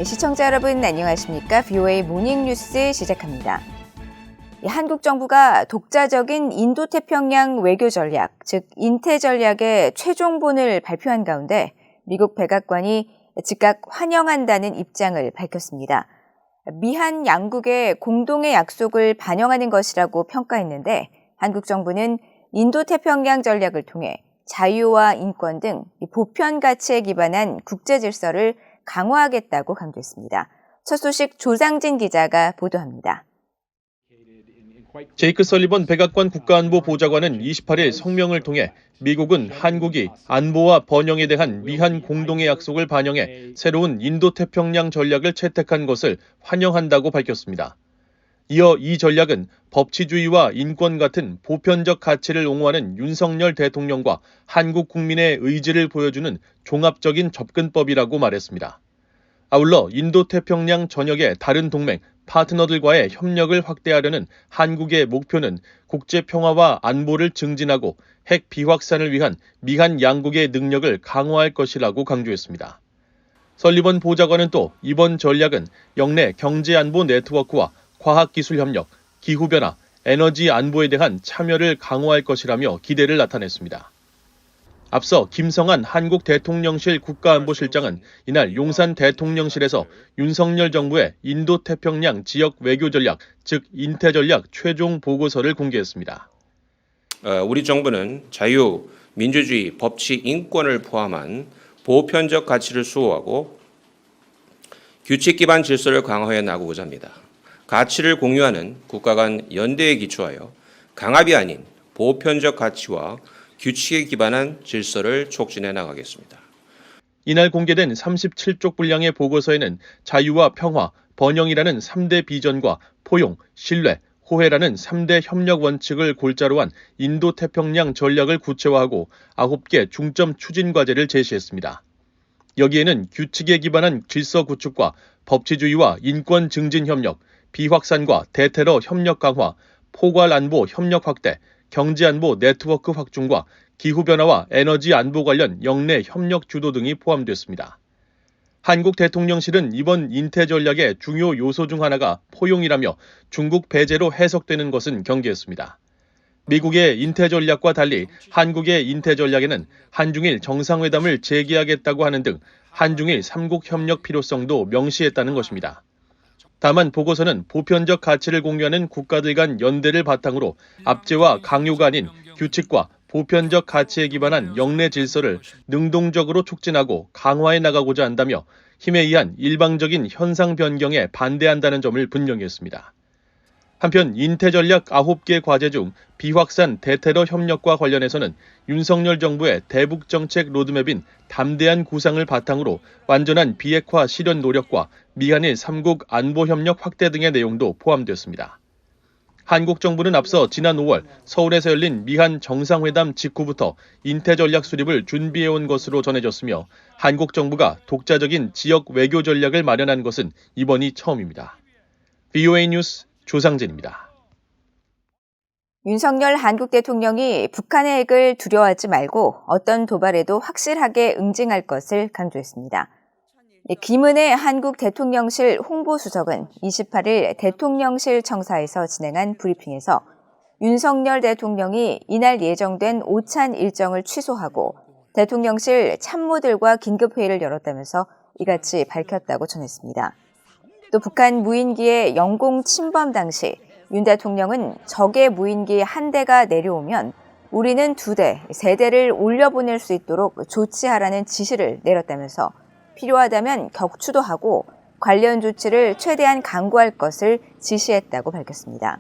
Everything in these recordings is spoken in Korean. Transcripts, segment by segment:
시청자 여러분 안녕하십니까? VOA 모닝뉴스 시작합니다. 한국 정부가 독자적인 인도태평양 외교 전략, 즉 인태 전략의 최종본을 발표한 가운데 미국 백악관이 즉각 환영한다는 입장을 밝혔습니다. 미한 양국의 공동의 약속을 반영하는 것이라고 평가했는데 한국 정부는 인도태평양 전략을 통해 자유와 인권 등 보편 가치에 기반한 국제 질서를 강화하겠다고 강조했습니다. 첫 소식 조상진 기자가 보도합니다. 제이크 설리번 백악관 국가안보 보좌관은 28일 성명을 통해 미국은 한국이 안보와 번영에 대한 미한 공동의 약속을 반영해 새로운 인도태평양 전략을 채택한 것을 환영한다고 밝혔습니다. 이어 이 전략은 법치주의와 인권 같은 보편적 가치를 옹호하는 윤석열 대통령과 한국 국민의 의지를 보여주는 종합적인 접근법이라고 말했습니다. 아울러 인도태평양 전역의 다른 동맹, 파트너들과의 협력을 확대하려는 한국의 목표는 국제평화와 안보를 증진하고 핵 비확산을 위한 미한 양국의 능력을 강화할 것이라고 강조했습니다. 설리번 보좌관은 또 이번 전략은 영내 경제안보 네트워크와 과학기술 협력, 기후변화, 에너지 안보에 대한 참여를 강화할 것이라며 기대를 나타냈습니다. 앞서 김성한 한국 대통령실 국가안보실장은 이날 용산 대통령실에서 윤석열 정부의 인도태평양 지역 외교 전략, 즉 인태 전략 최종 보고서를 공개했습니다. 우리 정부는 자유, 민주주의, 법치, 인권을 포함한 보편적 가치를 수호하고 규칙 기반 질서를 강화해 나가고자 합니다. 가치를 공유하는 국가 간 연대에 기초하여 강압이 아닌 보편적 가치와 규칙에 기반한 질서를 촉진해 나가겠습니다. 이날 공개된 37쪽 분량의 보고서에는 자유와 평화, 번영이라는 3대 비전과 포용, 신뢰, 호혜라는 3대 협력 원칙을 골자로 한 인도태평양 전략을 구체화하고 9개 중점 추진 과제를 제시했습니다. 여기에는 규칙에 기반한 질서 구축과 법치주의와 인권 증진 협력, 비확산과 대테러 협력 강화, 포괄 안보 협력 확대, 경제안보 네트워크 확충과 기후변화와 에너지 안보 관련 영내 협력 주도 등이 포함됐습니다. 한국 대통령실은 이번 인태 전략의 중요 요소 중 하나가 포용이라며 중국 배제로 해석되는 것은 경계했습니다. 미국의 인태 전략과 달리 한국의 인태 전략에는 한중일 정상회담을 재개하겠다고 하는 등 한중일 3국 협력 필요성도 명시했다는 것입니다. 다만 보고서는 보편적 가치를 공유하는 국가들 간 연대를 바탕으로 압제와 강요가 아닌 규칙과 보편적 가치에 기반한 영내 질서를 능동적으로 촉진하고 강화해 나가고자 한다며 힘에 의한 일방적인 현상 변경에 반대한다는 점을 분명히 했습니다. 한편 인태 전략 9개 과제 중 비확산 대테러 협력과 관련해서는 윤석열 정부의 대북 정책 로드맵인 담대한 구상을 바탕으로 완전한 비핵화 실현 노력과 미한일 3국 안보 협력 확대 등의 내용도 포함되었습니다. 한국 정부는 앞서 지난 5월 서울에서 열린 미한 정상회담 직후부터 인태 전략 수립을 준비해온 것으로 전해졌으며 한국 정부가 독자적인 지역 외교 전략을 마련한 것은 이번이 처음입니다. VOA 뉴스 조상진입니다. 윤석열 한국 대통령이 북한의 핵을 두려워하지 말고 어떤 도발에도 확실하게 응징할 것을 강조했습니다. 김은혜 한국 대통령실 홍보수석은 28일 대통령실 청사에서 진행한 브리핑에서 윤석열 대통령이 이날 예정된 오찬 일정을 취소하고 대통령실 참모들과 긴급회의를 열었다면서 이같이 밝혔다고 전했습니다. 또 북한 무인기의 영공 침범 당시 윤 대통령은 적의 무인기 한 대가 내려오면 우리는 2대, 3대를 올려보낼 수 있도록 조치하라는 지시를 내렸다면서 필요하다면 격추도 하고 관련 조치를 최대한 강구할 것을 지시했다고 밝혔습니다.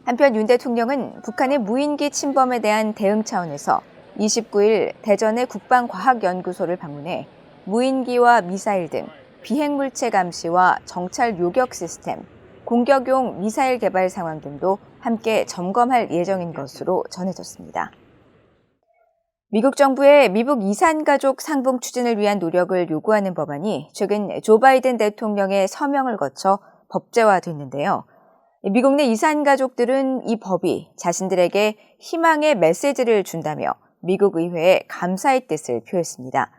한편 윤 대통령은 북한의 무인기 침범에 대한 대응 차원에서 29일 대전의 국방과학연구소를 방문해 무인기와 미사일 등 비핵물체 감시와 정찰 요격 시스템, 공격용 미사일 개발 상황 등도 함께 점검할 예정인 것으로 전해졌습니다. 미국 정부의 미국 이산가족 상봉 추진을 위한 노력을 요구하는 법안이 최근 조 바이든 대통령의 서명을 거쳐 법제화됐는데요. 미국 내 이산가족들은 이 법이 자신들에게 희망의 메시지를 준다며 미국 의회에 감사의 뜻을 표했습니다.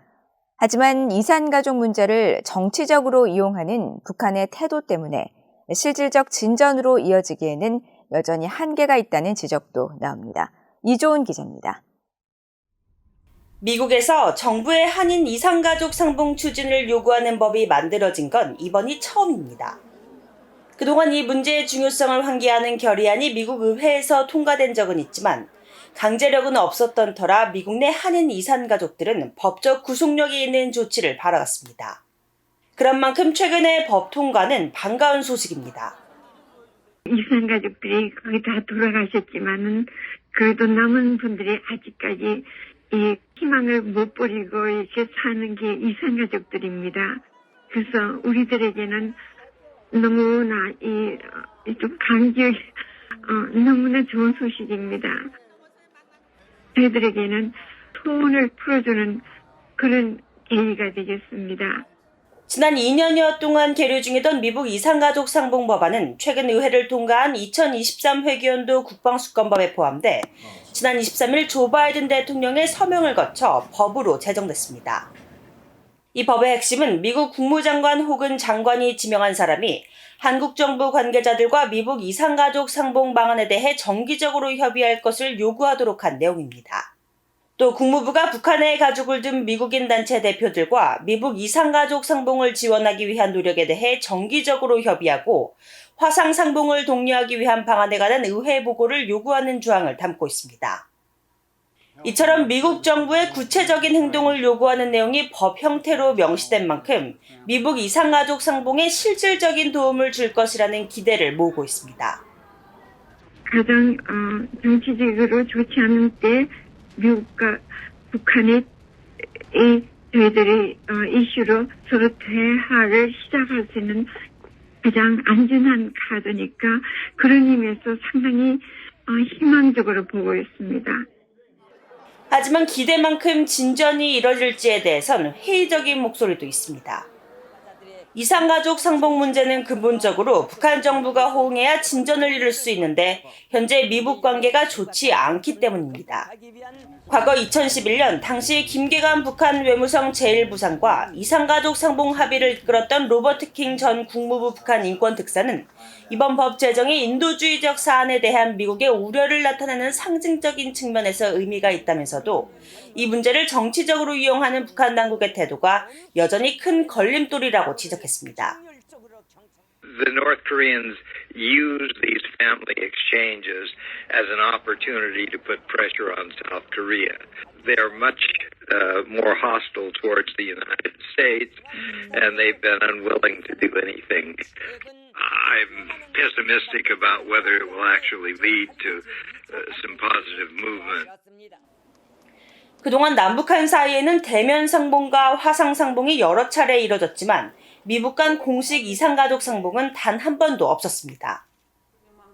하지만 이산가족 문제를 정치적으로 이용하는 북한의 태도 때문에 실질적 진전으로 이어지기에는 여전히 한계가 있다는 지적도 나옵니다. 이조은 기자입니다. 미국에서 정부의 한인 이산가족 상봉 추진을 요구하는 법이 만들어진 건 이번이 처음입니다. 그동안 이 문제의 중요성을 환기하는 결의안이 미국 의회에서 통과된 적은 있지만 강제력은 없었던 터라 미국 내 한인 이산가족들은 법적 구속력이 있는 조치를 바라갔습니다. 그런 만큼 최근의 법 통과는 반가운 소식입니다. 이산가족들이 거의 다 돌아가셨지만은 그래도 남은 분들이 아직까지 이 희망을 못 버리고 이렇게 사는 게 이산가족들입니다. 그래서 우리들에게는 너무나 좀 너무나 좋은 소식입니다. 저희들에게는 소원을 풀어주는 그런 계기가 되겠습니다. 지난 2년여 동안 계류 중이던 미국 이산가족 상봉 법안은 최근 의회를 통과한 2023 회기연도 국방수권법에 포함돼 지난 23일 조 바이든 대통령의 서명을 거쳐 법으로 제정됐습니다. 이 법의 핵심은 미국 국무장관 혹은 장관이 지명한 사람이 한국 정부 관계자들과 미국 이산가족 상봉 방안에 대해 정기적으로 협의할 것을 요구하도록 한 내용입니다. 또 국무부가 북한의 가족을 둔 미국인 단체 대표들과 미국 이산가족 상봉을 지원하기 위한 노력에 대해 정기적으로 협의하고 화상 상봉을 독려하기 위한 방안에 관한 의회 보고를 요구하는 조항을 담고 있습니다. 이처럼 미국 정부의 구체적인 행동을 요구하는 내용이 법 형태로 명시된 만큼 미국 이산가족 상봉에 실질적인 도움을 줄 것이라는 기대를 모으고 있습니다. 가장 정치적으로 좋지 않은 때 미국과 북한이 저희들이 이슈로 서로 대화를 시작할 수 있는 가장 안전한 카드니까 그런 의미에서 상당히 희망적으로 보고 있습니다. 하지만 기대만큼 진전이 이뤄질지에 대해선 회의적인 목소리도 있습니다. 이산가족 상봉 문제는 근본적으로 북한 정부가 호응해야 진전을 이룰 수 있는데 현재 미북 관계가 좋지 않기 때문입니다. 과거 2011년 당시 김계관 북한 외무성 제1부상과 이산가족 상봉 합의를 이끌었던 로버트 킹 전 국무부 북한 인권특사는 이번 법 제정이 인도주의적 사안에 대한 미국의 우려를 나타내는 상징적인 측면에서 의미가 있다면서도 이 문제를 정치적으로 이용하는 북한 당국의 태도가 여전히 큰 걸림돌이라고 지적했습니다. The North Koreans use these family exchanges as an opportunity to put pressure on South Korea. They are much more hostile towards the United States, and they've been unwilling to do anything. I'm pessimistic about whether it will actually lead to some positive movement. 그동안 남북한 사이에는 대면 상봉과 화상 상봉이 여러 차례 이뤄졌지만 미북 간 공식 이산가족 상봉은 단 한 번도 없었습니다.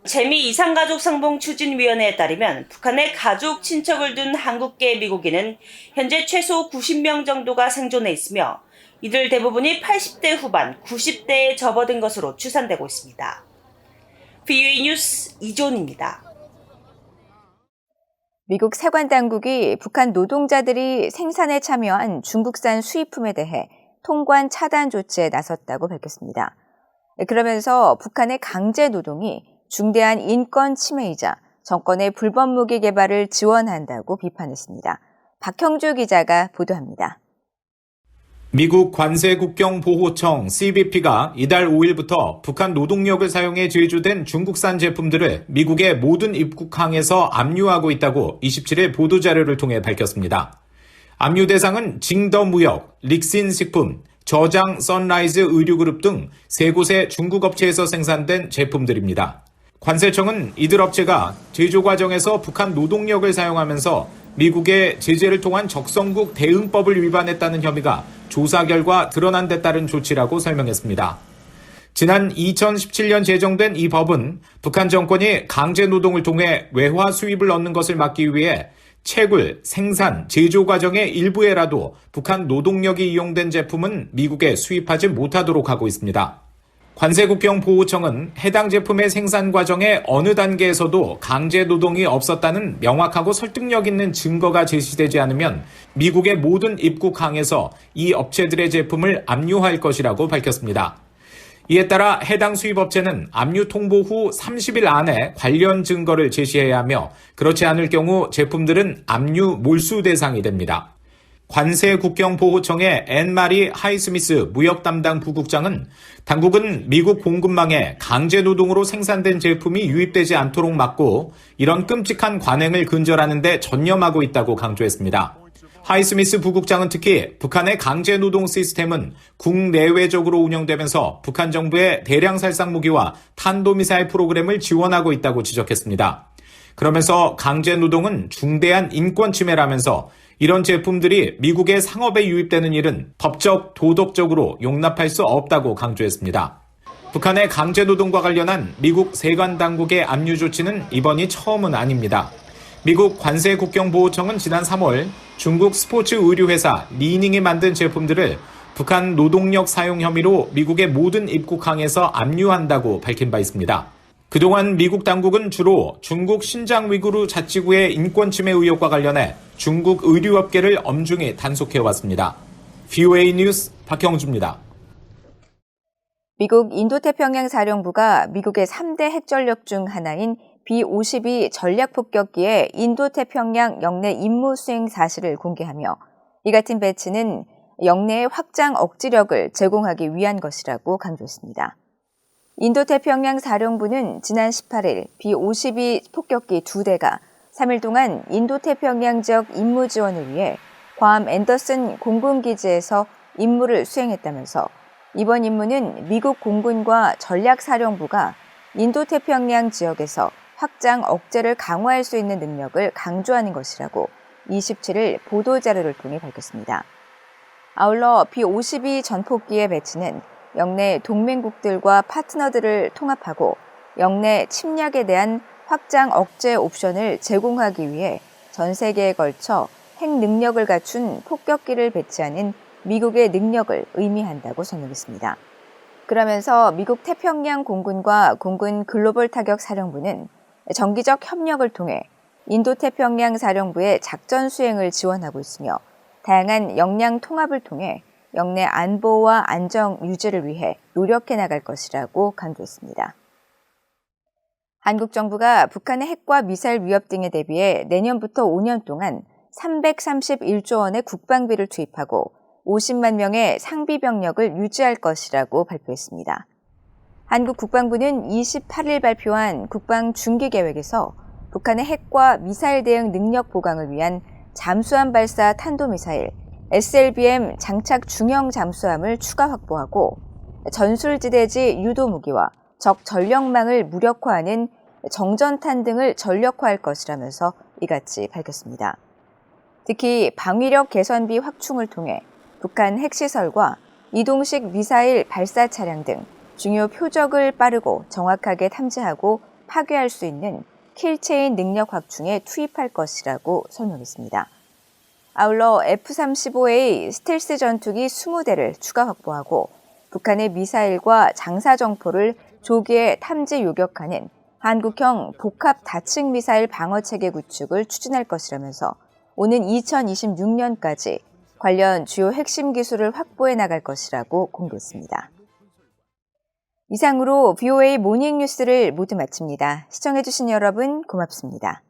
재미 이산가족 상봉 추진위원회에 따르면 북한의 가족, 친척을 둔 한국계 미국인은 현재 최소 90명 정도가 생존해 있으며 이들 대부분이 80대 후반, 90대에 접어든 것으로 추산되고 있습니다. VOA 뉴스 이존입니다. 미국 세관 당국이 북한 노동자들이 생산에 참여한 중국산 수입품에 대해 통관 차단 조치에 나섰다고 밝혔습니다. 그러면서 북한의 강제 노동이 중대한 인권 침해이자 정권의 불법 무기 개발을 지원한다고 비판했습니다. 박형주 기자가 보도합니다. 미국 관세국경보호청 CBP가 이달 5일부터 북한 노동력을 사용해 제조된 중국산 제품들을 미국의 모든 입국항에서 압류하고 있다고 27일 보도자료를 통해 밝혔습니다. 압류 대상은 징더무역, 릭신식품, 저장 선라이즈 의류그룹 등 3곳의 중국 업체에서 생산된 제품들입니다. 관세청은 이들 업체가 제조 과정에서 북한 노동력을 사용하면서 미국의 제재를 통한 적성국 대응법을 위반했다는 혐의가 조사 결과 드러난 데 따른 조치라고 설명했습니다. 지난 2017년 제정된 이 법은 북한 정권이 강제 노동을 통해 외화 수입을 얻는 것을 막기 위해 채굴, 생산, 제조 과정의 일부에라도 북한 노동력이 이용된 제품은 미국에 수입하지 못하도록 하고 있습니다. 관세국경보호청은 해당 제품의 생산 과정의 어느 단계에서도 강제 노동이 없었다는 명확하고 설득력 있는 증거가 제시되지 않으면 미국의 모든 입국항에서 이 업체들의 제품을 압류할 것이라고 밝혔습니다. 이에 따라 해당 수입업체는 압류 통보 후 30일 안에 관련 증거를 제시해야 하며 그렇지 않을 경우 제품들은 압류 몰수 대상이 됩니다. 관세국경보호청의 앤마리 하이스미스 무역 담당 부국장은 당국은 미국 공급망에 강제 노동으로 생산된 제품이 유입되지 않도록 막고 이런 끔찍한 관행을 근절하는 데 전념하고 있다고 강조했습니다. 하이스미스 부국장은 특히 북한의 강제 노동 시스템은 국내외적으로 운영되면서 북한 정부의 대량 살상 무기와 탄도미사일 프로그램을 지원하고 있다고 지적했습니다. 그러면서 강제 노동은 중대한 인권 침해라면서 이런 제품들이 미국의 상업에 유입되는 일은 법적, 도덕적으로 용납할 수 없다고 강조했습니다. 북한의 강제 노동과 관련한 미국 세관 당국의 압류 조치는 이번이 처음은 아닙니다. 미국 관세국경보호청은 지난 3월 중국 스포츠 의류회사 리닝이 만든 제품들을 북한 노동력 사용 혐의로 미국의 모든 입국항에서 압류한다고 밝힌 바 있습니다. 그동안 미국 당국은 주로 중국 신장 위구르 자치구의 인권 침해 의혹과 관련해 중국 의류업계를 엄중히 단속해왔습니다. VOA 뉴스 박형주입니다. 미국 인도태평양 사령부가 미국의 3대 핵전력 중 하나인 B-52 전략폭격기의 인도태평양 영내 임무 수행 사실을 공개하며 이 같은 배치는 영내의 확장 억지력을 제공하기 위한 것이라고 강조했습니다. 인도태평양 사령부는 지난 18일 B-52 폭격기 2대가 3일 동안 인도태평양 지역 임무 지원을 위해 괌 앤더슨 공군기지에서 임무를 수행했다면서 이번 임무는 미국 공군과 전략사령부가 인도태평양 지역에서 확장 억제를 강화할 수 있는 능력을 강조하는 것이라고 27일 보도자료를 통해 밝혔습니다. 아울러 B-52 전폭기의 배치는 영내 동맹국들과 파트너들을 통합하고 영내 침략에 대한 확장 억제 옵션을 제공하기 위해 전 세계에 걸쳐 핵 능력을 갖춘 폭격기를 배치하는 미국의 능력을 의미한다고 설명했습니다. 그러면서 미국 태평양 공군과 공군 글로벌 타격 사령부는 정기적 협력을 통해 인도태평양 사령부의 작전 수행을 지원하고 있으며 다양한 역량 통합을 통해 영내 안보와 안정 유지를 위해 노력해 나갈 것이라고 강조했습니다. 한국 정부가 북한의 핵과 미사일 위협 등에 대비해 내년부터 5년 동안 331조 원의 국방비를 투입하고 50만 명의 상비 병력을 유지할 것이라고 발표했습니다. 한국 국방부는 28일 발표한 국방 중기 계획에서 북한의 핵과 미사일 대응 능력 보강을 위한 잠수함 발사 탄도미사일 SLBM 장착 중형 잠수함을 추가 확보하고 전술지대지 유도 무기와 적 전력망을 무력화하는 정전탄 등을 전력화할 것이라면서 이같이 밝혔습니다. 특히 방위력 개선비 확충을 통해 북한 핵시설과 이동식 미사일 발사 차량 등 중요 표적을 빠르고 정확하게 탐지하고 파괴할 수 있는 킬체인 능력 확충에 투입할 것이라고 설명했습니다. 아울러 F-35A 스텔스 전투기 20대를 추가 확보하고 북한의 미사일과 장사정포를 조기에 탐지 요격하는 한국형 복합 다층 미사일 방어체계 구축을 추진할 것이라면서 오는 2026년까지 관련 주요 핵심 기술을 확보해 나갈 것이라고 공개했습니다. 이상으로 VOA 모닝 뉴스를 모두 마칩니다. 시청해주신 여러분 고맙습니다.